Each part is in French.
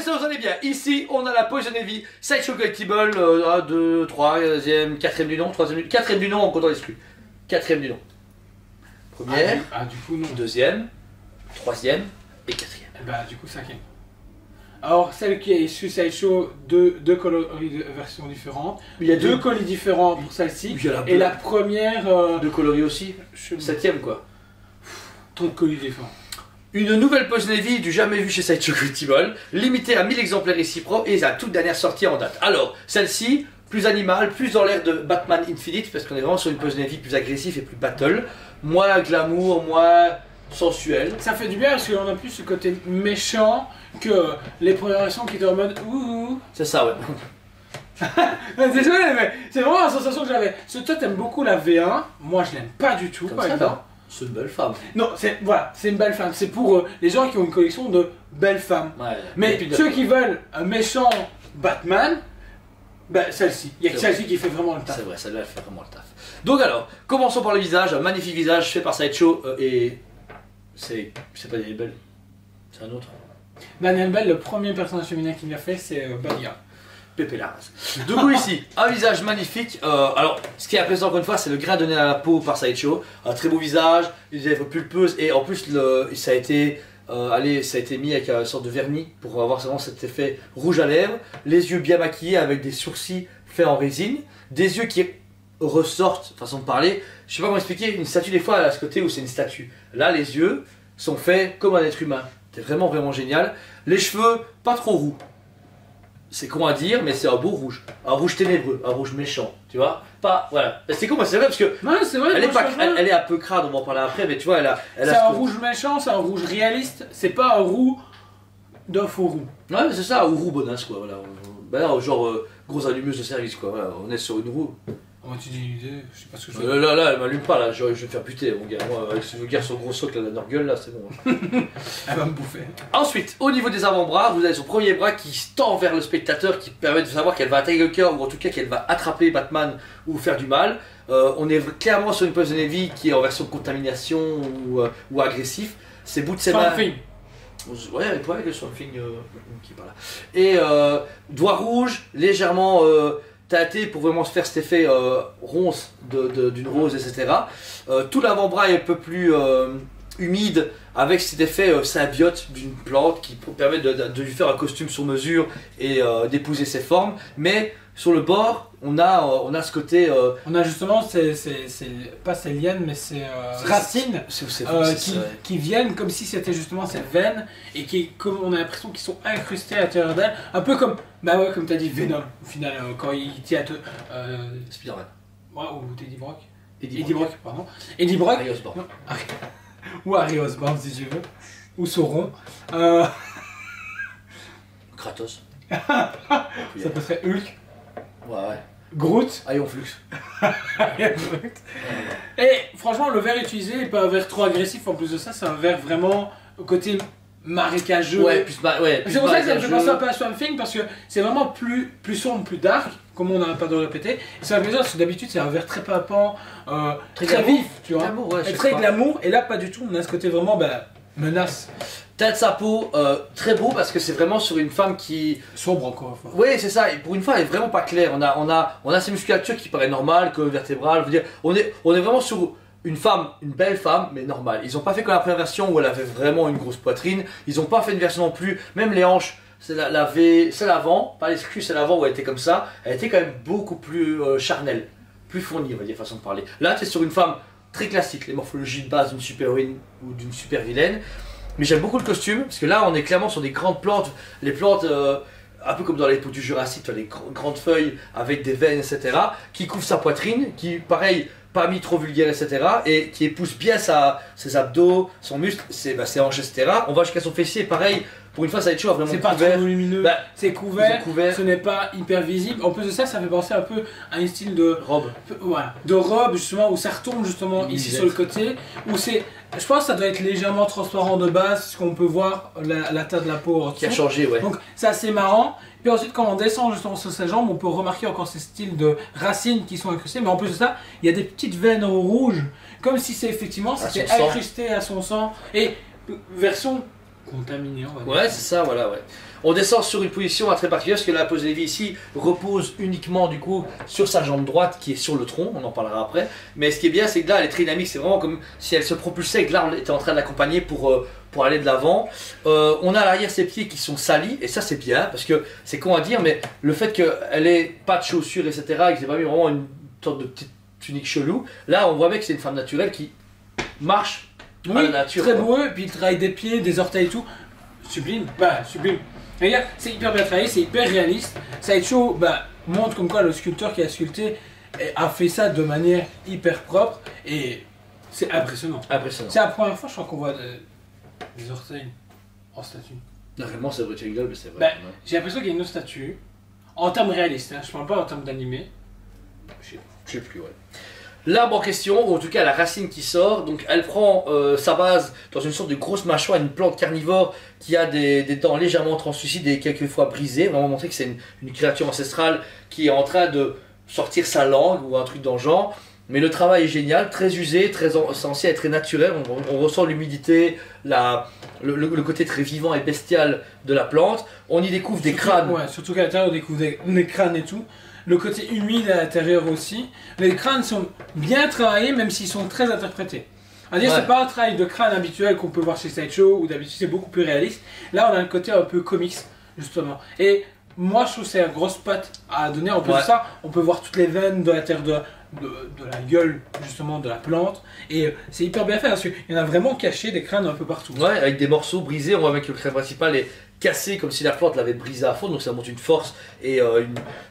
ça vous en est bien. Ici, on a la Poison Ivy, Sideshow Collectible, 1, 2, 3, 4ème du nom, 4ème du nom en comptant l'exclu. 4ème du nom. Première, du coup, non. deuxième, troisième et quatrième. Bah, du coup, cinquième. Alors, celle qui est issue Sideshow, deux coloris de versions différentes. Il y a deux colis différents pour celle-ci. Et la première. Deux coloris aussi. 7ème quoi. Trop de colis différents. Une nouvelle Poison Ivy du jamais vu chez Sideshow Collectible, limitée à 1000 exemplaires ici pro et la toute dernière sortie en date. Alors, celle-ci, plus animale, plus dans l'air de Batman Infinite, parce qu'on est vraiment sur une Poison Ivy plus agressive et plus battle, moins glamour, moins sensuel. Ça fait du bien parce qu'on a plus ce côté méchant que les premières versions qui étaient en mode ouh. C'est ça, ouais. Désolé, mais c'est vraiment la sensation que j'avais. Parce que toi, t'aimes beaucoup la V1, moi je l'aime pas du tout, Comme par ça, exemple. c'est une belle femme. Non, c'est une belle femme. C'est pour les gens qui ont une collection de belles femmes. Ouais. Mais ceux qui veulent un méchant Batman, bah celle-ci. Il y a que celle-ci qui fait vraiment le taf. C'est vrai, celle-là elle fait vraiment le taf. Donc alors, commençons par le visage. Un magnifique visage fait par Sideshow et c'est pas Daniel Bell, c'est un autre. Daniel Bell, le premier personnage féminin qu'il a fait, c'est Badia. Pépé Larraz. Du coup ici, un visage magnifique. Alors, ce qui est apprécié encore une fois, c'est le grain donné à la peau par Sideshow. Un très beau visage, des lèvres pulpeuses et en plus ça a été mis avec une sorte de vernis pour avoir vraiment cet effet rouge à lèvres. Les yeux bien maquillés avec des sourcils faits en résine, des yeux qui ressortent, façon de parler. Je sais pas comment expliquer. Une statue des fois elle a ce côté où c'est une statue. Là, les yeux sont faits comme un être humain. C'est vraiment génial. Les cheveux pas trop roux. C'est con à dire, mais c'est un beau rouge. Un rouge ténébreux, un rouge méchant, tu vois. Pas, voilà. C'est con, c'est vrai parce que. Ouais, c'est vrai. Elle est un peu crade, on va en parler après, mais tu vois, c'est un rouge méchant, c'est un rouge réaliste, c'est pas un roux d'un faux roux. Ouais, c'est ça, ou roux bonasse, quoi, voilà. Ben là, genre, grosse allumeuse de service, quoi, voilà. On est sur une roue. Oh, tu dis une idée, je sais pas ce que je veux. Là, elle m'allume pas, là, je vais me faire buter, mon gars. Moi, avec ce gars sur gros socle, la Norgueule, là, c'est bon. Elle va me bouffer. Ensuite, au niveau des avant-bras, vous avez son premier bras qui se tend vers le spectateur, qui permet de savoir qu'elle va attaquer le cœur, ou en tout cas qu'elle va attraper Batman ou faire du mal. On est clairement sur une Poison Ivy qui est en version contamination ou agressif. Ses bouts de ses mains. Ouais, avec le Swamp Thing qui est par là. Et doigts rouges, légèrement tâté pour vraiment se faire cet effet ronce d'une rose, etc. Tout l'avant-bras est un peu plus humide avec cet effet symbiote d'une plante qui permet de lui faire un costume sur mesure et d'épouser ses formes. Mais sur le bord, on a ce côté. On a justement, pas ces lianes, mais ces racines qui viennent comme si c'était justement ces veines et comme on a l'impression qu'ils sont incrustés à l'intérieur d'elle. Un peu comme, bah ouais, comme tu as dit, Venom, au final, quand il tient Spider-Man. Ouais, ou Eddie Brock. Eddie Brock, pardon. Eddie Brock. Harry Osborn. Ou Harry Osborn, si tu veux. Ou Sauron. Kratos. Ça peut être Hulk. Ouais. Groot. Iron Flux. Et franchement, le verre utilisé n'est pas un verre trop agressif. En plus de ça, c'est un verre vraiment au côté marécageux. Ouais, c'est pour ça que ça me fait penser un peu à Swamp Thing parce que c'est vraiment plus sombre, plus dark, comme on n'a pas de le répéter. Et ça va plaisir parce que d'habitude, c'est un verre très pimpant, très vif, tu vois. Glamour, ouais, et très glamour. Et là, pas du tout. On a ce côté vraiment menace. Teint de sa peau, très beau parce que c'est vraiment sur une femme qui... Sombre encore une fois. Oui, c'est ça, et pour une fois elle est vraiment pas claire. On a ces musculature qui paraît normale, comme vertébrale, je veux dire, on est vraiment sur une femme, une belle femme, mais normale. Ils ont pas fait comme la première version où elle avait vraiment une grosse poitrine, ils ont pas fait une version non plus, même les hanches, c'est l'avant, pas les cuisses, c'est l'avant où elle était comme ça, elle était quand même beaucoup plus charnelle, plus fournie, on va dire, façon de parler. Là, tu es sur une femme très classique, les morphologies de base d'une super-héroïne ou d'une super-vilaine. Mais j'aime beaucoup le costume, parce que là on est clairement sur des grandes plantes, les plantes un peu comme dans l'époque du Jurassique, les grandes feuilles avec des veines, etc. qui couvrent sa poitrine, qui pareil, pas mis trop vulgaire, etc. et qui épouse bien ses abdos, son muscle, ses hanches, etc. On va jusqu'à son fessier, pareil, pour une fois ça va être chaud, vraiment couvert. C'est pas trop lumineux, c'est couvert, ce n'est pas hyper visible. En plus de ça, ça fait penser un peu à un style de robe. Voilà, de robe justement, où ça retombe justement ici sur le côté, où c'est... Je pense que ça doit être légèrement transparent de base, parce qu'on peut voir la teinte de la peau en dessous. Qui a changé, ouais. Donc c'est assez marrant. Puis ensuite, quand on descend justement sur ses jambes, on peut remarquer encore ces styles de racines qui sont incrustées. Mais en plus de ça, il y a des petites veines rouges, comme si c'est effectivement c'était incrusté à son sang. Et version contaminée, on va dire. Ouais, c'est ça, voilà, ouais. On descend sur une position très particulière, parce que la pose Navy ici repose uniquement du coup sur sa jambe droite qui est sur le tronc, on en parlera après. Mais ce qui est bien, c'est que là, elle est très dynamique, c'est vraiment comme si elle se propulsait et que l'arbre était en train de l'accompagner pour aller de l'avant. On a à l'arrière ses pieds qui sont salis, et ça c'est bien, parce que c'est con à dire, mais le fait qu'elle ait pas de chaussures, etc., et que c'est pas mis vraiment une sorte de petite tunique chelou, là on voit bien que c'est une femme naturelle qui marche à la nature. Très beau, et puis il travaille des pieds, des orteils et tout. Sublime, sublime. Regarde, c'est hyper bien travaillé, c'est hyper réaliste. Sideshow montre comme quoi le sculpteur qui a sculpté a fait ça de manière hyper propre et c'est impressionnant. C'est la première fois, je crois, qu'on voit des orteils en statue. Réellement, c'est Bruce Eagle, mais c'est vrai. J'ai l'impression qu'il y a une autre statue, en termes réalistes, hein, je parle pas en termes d'animé. Je sais plus, ouais. L'arbre en question, ou en tout cas la racine qui sort, donc elle prend sa base dans une sorte de grosse mâchoire, une plante carnivore qui a des dents légèrement translucides et quelquefois brisées, vraiment montrer que c'est une créature ancestrale qui est en train de sortir sa langue ou un truc dans le genre. Mais le travail est génial, très usé, très censé être très naturel, on ressent l'humidité, le côté très vivant et bestial de la plante. On y découvre des crânes. Ouais, surtout qu'à l'intérieur on découvre des crânes et tout. Le côté humide à l'intérieur aussi. Les crânes sont bien travaillés, même s'ils sont très interprétés. C'est pas un travail de crâne habituel qu'on peut voir chez Sideshow, où d'habitude c'est beaucoup plus réaliste. Là, on a le côté un peu comics, justement. Et moi, je trouve que c'est une grosse patte à donner. En plus de ça, on peut voir toutes les veines de l'intérieur de la gueule, justement, de la plante. Et c'est hyper bien fait, parce qu'il y en a vraiment caché des crânes un peu partout. Ouais, avec des morceaux brisés, on voit avec le crâne principal est cassé comme si la plante l'avait brisé à fond, donc ça montre une force et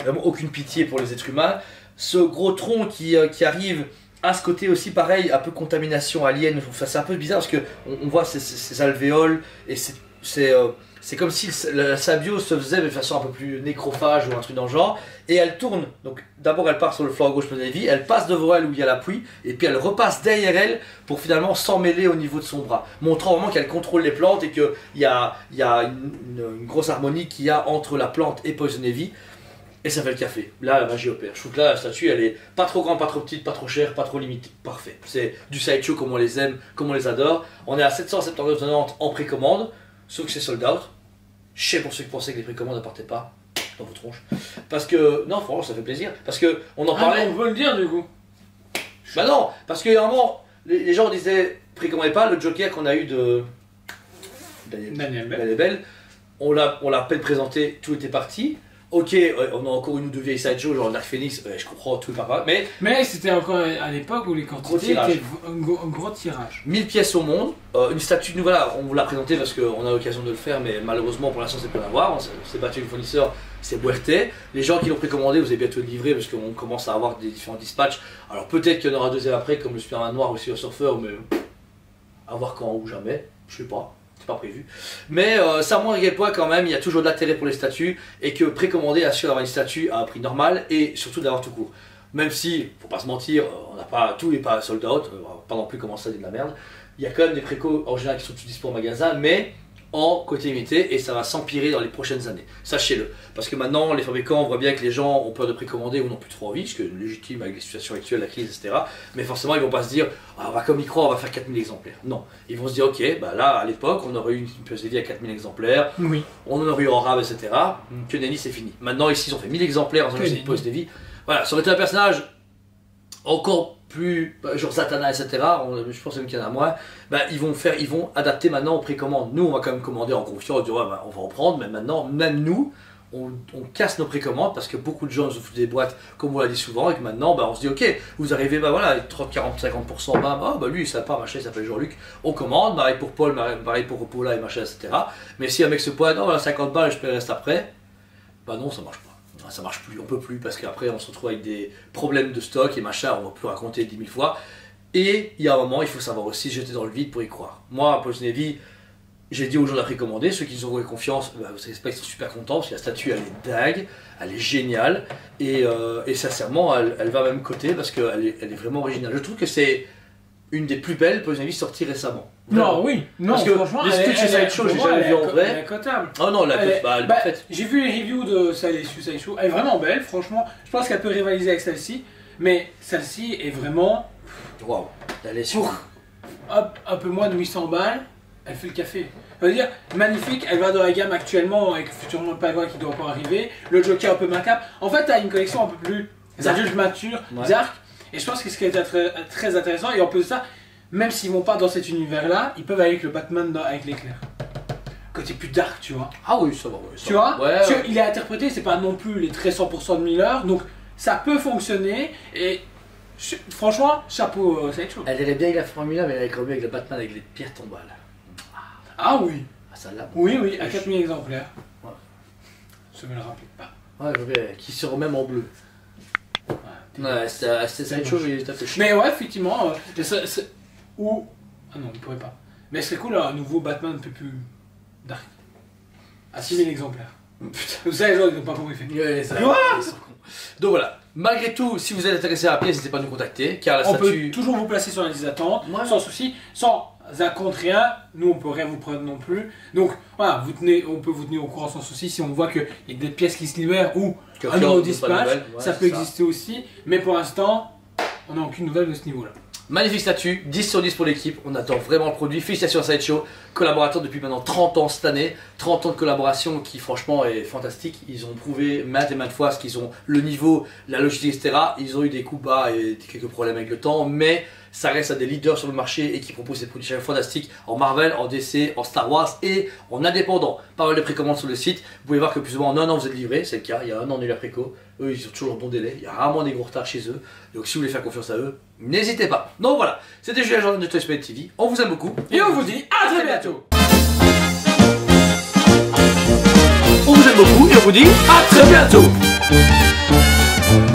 vraiment aucune pitié pour les êtres humains. Ce gros tronc qui arrive à ce côté aussi, pareil, un peu contamination alien, enfin, c'est un peu bizarre parce qu'on voit ces alvéoles et c'est comme si la symbiose se faisait de façon un peu plus nécrophage ou un truc dans le genre. Et elle tourne, donc d'abord elle part sur le flanc gauche de Navy, elle passe devant elle où il y a l'appui, et puis elle repasse derrière elle pour finalement s'emmêler au niveau de son bras, montrant vraiment qu'elle contrôle les plantes et qu'il y a une grosse harmonie qu'il y a entre la plante et Poison Ivy. Et ça fait le café. Là, la magie opère. Je trouve que là, la statue, elle est pas trop grande, pas trop petite, pas trop chère, pas trop limitée. Parfait. C'est du Sideshow comme on les aime, comme on les adore. On est à 779,90 en précommande, sauf que c'est sold out. Je sais pour ceux qui pensaient que les précommandes ne partaient pas dans vos tronches. Parce que, non, franchement, ça fait plaisir. Parce que, on en parlait. On veut le dire du coup. Bah non, parce qu'il y a un moment, les gens disaient, précommandez pas, le Joker qu'on a eu de Daniel Bell, on l'a à peine présenté, tout était parti. Ok, on a encore une ou deux vieilles sideshows, genre Dark Phoenix, je comprends tout par là, mais c'était encore à l'époque où les quantités étaient un gros tirage. 1000 pièces au monde, une statue, nous voilà, on vous l'a présentée parce qu'on a l'occasion de le faire, mais malheureusement pour l'instant c'est pas à voir, on s'est battu avec le fournisseur, c'est Buerte. Les gens qui l'ont précommandé, vous allez bientôt le livrer parce qu'on commence à avoir des différents dispatchs. Alors peut-être qu'il y en aura 2 heures après, comme le Superman noir aussi au surfeur, mais à voir quand ou jamais, je sais pas. Pas prévu, mais ça montre à quel point quand même il y a toujours de l'intérêt pour les statues et que précommander assure d'avoir une statue à un prix normal et surtout d'avoir tout court. Même si, faut pas se mentir, on n'a pas tout n'est pas sold out, pas non plus commencer à dire de la merde. Il y a quand même des précos en général qui sont tous dispo en magasin, mais en côté limité et ça va s'empirer dans les prochaines années. Sachez-le, parce que maintenant les fabricants voient bien que les gens ont peur de précommander ou n'ont plus trop envie, ce qui est légitime avec les situations actuelles, la crise, etc. Mais forcément ils vont pas se dire on va comme Micro, on va faire 4000 exemplaires. Non, ils vont se dire ok, bah là à l'époque on aurait eu une pièce de vie à 4000 exemplaires, oui. On en aurait eu en rab, etc. Que nenni c'est fini. Maintenant ici ils ont fait 1000 exemplaires dans une pause de vie. Voilà, ça aurait été un personnage encore plus, genre Zatanna, etc. Je pense même qu'il y en a moins. Ils vont adapter maintenant aux précommandes. Nous, on va quand même commander en confiance, on va en prendre, mais maintenant, même nous, on casse nos précommandes parce que beaucoup de gens nous offrent des boîtes, comme on l'a dit souvent, et que maintenant, on se dit, ok, vous arrivez, voilà, 30, 40, 50%, lui, il s'appelle pas, machin, il s'appelle Jean-Luc, on commande, pareil pour Paul, pareil pour Paula et machin, etc. Mais si un mec se pointe, voilà, 50 balles, je paie le reste après, non, ça marche pas. Ça marche plus, on peut plus parce qu'après on se retrouve avec des problèmes de stock et machin, on va plus raconter 10 000 fois. Et il y a un moment, il faut savoir aussi jeter dans le vide pour y croire. Moi, à Poison Ivy, j'ai dit aux gens de la précommander, ceux qui nous ont eu confiance, vous savez pas, ils sont super contents parce que la statue elle est dingue, elle est géniale et sincèrement elle va même côté parce qu'elle est vraiment originale. Je trouve que c'est une des plus belles Poison Ivy sorties récemment. Vraiment. Non, oui, non, parce que franchement, les sculptures chez Sideshow, j'ai jamais vu en vrai. Elle est cotable. Oh non, elle est parfaite. J'ai vu les reviews de Sideshow, elle est vraiment belle, franchement. Je pense qu'elle peut rivaliser avec celle-ci, mais celle-ci est vraiment. Waouh, elle est sur. Hop, un peu moins de 800 balles, elle fait le café. On va dire, magnifique, elle va dans la gamme actuellement avec futurement le Padawan qui doit encore arriver, le Joker un peu macabre. En fait, t'as une collection un peu plus adulte, mature, dark, et je pense que ce qui est très intéressant, et en plus de ça, même s'ils vont pas dans cet univers-là, ils peuvent aller avec le Batman avec l'éclair. Côté plus dark, tu vois. Ah oui, ça va, ouais, ça tu vois ouais, Parce qu'il est interprété, c'est pas non plus les très 100% de Miller, donc ça peut fonctionner, et franchement, chapeau Sideshow. Elle irait bien avec la Formule 1, mais elle irait mieux avec le Batman avec les pierres tombales. Ah oui. Ah, ça là. Oui, oui, à 4000 exemplaires. Ouais. Je me le rappelle pas. Ouais, qui sera même en bleu. Ouais, c'était Sideshow, il était fait chier. Mais ouais, effectivement, ou... Ah non, on pourrait pas. Mais ce serait cool, un nouveau Batman un peu plus dark. À 6000 exemplaires. Putain. Vous savez, les gens, ils n'ont pas compris. Ouais, ça, donc voilà, malgré tout, si vous êtes intéressé à la pièce, n'hésitez pas à nous contacter, car la on statue... peut toujours vous placer sur la liste d'attente, Ouais. sans souci, sans compte rien, nous on peut rien vous prendre non plus. Donc voilà, on peut vous tenir au courant sans souci si on voit qu'il y a des pièces qui se libèrent ou un nouveau dispatch, ça peut exister aussi, mais pour l'instant, on n'a aucune nouvelle de ce niveau-là. Magnifique statue, 10 sur 10 pour l'équipe, on adore vraiment le produit, félicitations à Sideshow, collaborateur depuis maintenant 30 ans cette année, 30 ans de collaboration qui franchement est fantastique, ils ont prouvé maintes et maintes fois ce qu'ils ont, le niveau, la logistique etc, ils ont eu des coups bas et quelques problèmes avec le temps, mais ça reste à des leaders sur le marché et qui proposent des produits fantastiques en Marvel, en DC, en Star Wars et en indépendant. Pas mal de précommandes sur le site, vous pouvez voir que plus ou moins en un an vous êtes livré, c'est le cas, il y a un an on a eu la préco, eux ils ont toujours un bon délai, il y a rarement des gros retards chez eux, donc si vous voulez faire confiance à eux, n'hésitez pas. Donc voilà, c'était Julien Jordan de Toy Spirit TV, on vous aime beaucoup et on vous dit à très bientôt. On vous aime beaucoup et on vous dit à très bientôt.